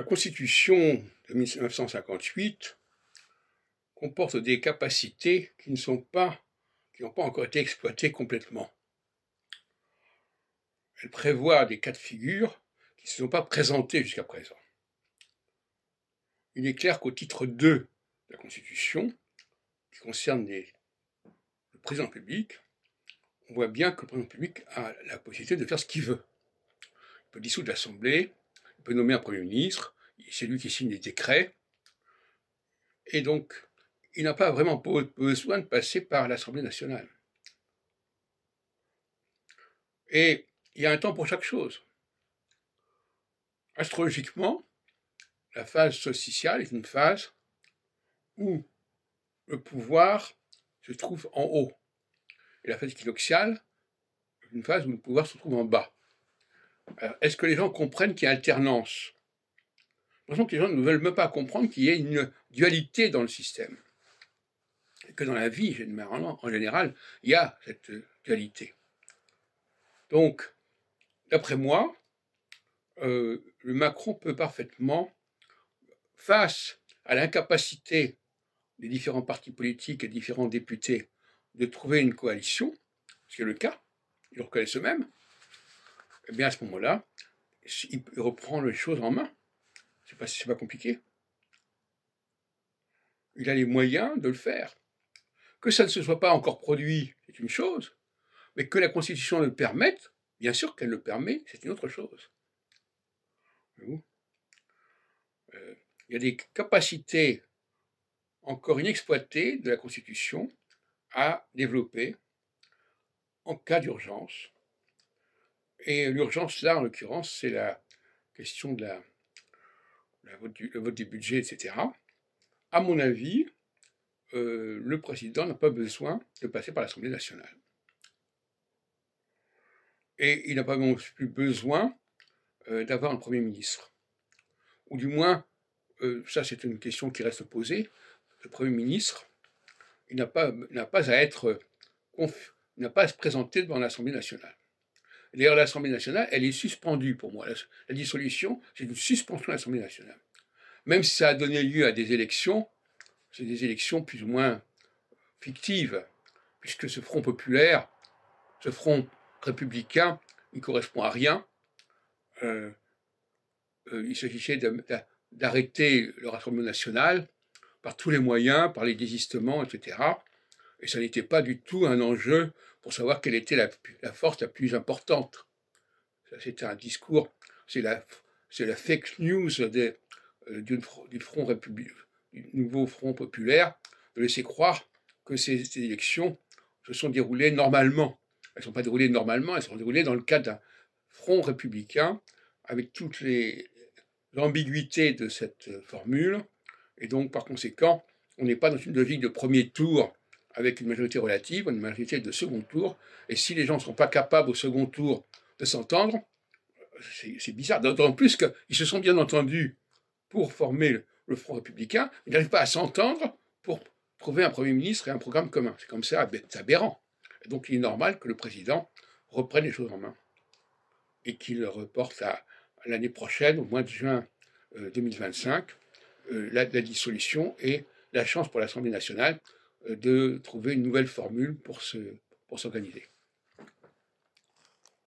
La Constitution de 1958 comporte des capacités qui n'ont pas encore été exploitées complètement. Elle prévoit des cas de figure qui ne se sont pas présentés jusqu'à présent. Il est clair qu'au titre 2 de la Constitution, qui concerne le président public, on voit bien que le président public a la possibilité de faire ce qu'il veut. Il peut dissoudre l'Assemblée, il peut nommer un Premier ministre, c'est lui qui signe les décrets, et donc il n'a pas vraiment besoin de passer par l'Assemblée nationale. Et il y a un temps pour chaque chose. Astrologiquement, la phase solsticiale est une phase où le pouvoir se trouve en haut. Et la phase équinoxiale est une phase où le pouvoir se trouve en bas. Est-ce que les gens comprennent qu'il y a alternance? J'ai l'impression que les gens ne veulent même pas comprendre qu'il y ait une dualité dans le système. Et que dans la vie, en général, il y a cette dualité. Donc, d'après moi, le Macron peut parfaitement, face à l'incapacité des différents partis politiques et différents députés de trouver une coalition, ce qui est le cas, ils le reconnaissent eux-mêmes, eh bien à ce moment-là, il reprend les choses en main. C'est pas compliqué. Il a les moyens de le faire. Que ça ne se soit pas encore produit, c'est une chose, mais que la Constitution le permette, bien sûr qu'elle le permet, c'est une autre chose. Il y a des capacités encore inexploitées de la Constitution à développer en cas d'urgence. Et l'urgence, là, en l'occurrence, c'est la question de le vote du budget, etc. À mon avis, le président n'a pas besoin de passer par l'Assemblée nationale. Et il n'a pas non plus besoin d'avoir un Premier ministre. Ou du moins, ça c'est une question qui reste posée, le Premier ministre, il n'a pas à se présenter devant l'Assemblée nationale. D'ailleurs, l'Assemblée nationale, elle est suspendue pour moi. La dissolution, c'est une suspension de l'Assemblée nationale. Même si ça a donné lieu à des élections, c'est des élections plus ou moins fictives, puisque ce front populaire, ce front républicain, il ne correspond à rien. Il s'agissait d'arrêter le Rassemblement national par tous les moyens, par les désistements, etc. Et ça n'était pas du tout un enjeu pour savoir quelle était la force la plus importante. C'était un discours, c'est la fake news du nouveau Front populaire, de laisser croire que ces élections se sont déroulées normalement. Elles ne sont pas déroulées normalement, elles sont déroulées dans le cadre d'un front républicain, avec toutes les ambiguïtés de cette formule, et donc par conséquent, on n'est pas dans une logique de premier tour avec une majorité relative, une majorité de second tour, et si les gens ne sont pas capables au second tour de s'entendre, c'est bizarre, d'autant plus qu'ils se sont bien entendus pour former le Front républicain, ils n'arrivent pas à s'entendre pour trouver un Premier ministre et un programme commun. C'est comme ça, c'est aberrant. Et donc il est normal que le président reprenne les choses en main et qu'il reporte à l'année prochaine, au mois de juin 2025, la dissolution et la chance pour l'Assemblée nationale de trouver une nouvelle formule pour s'organiser.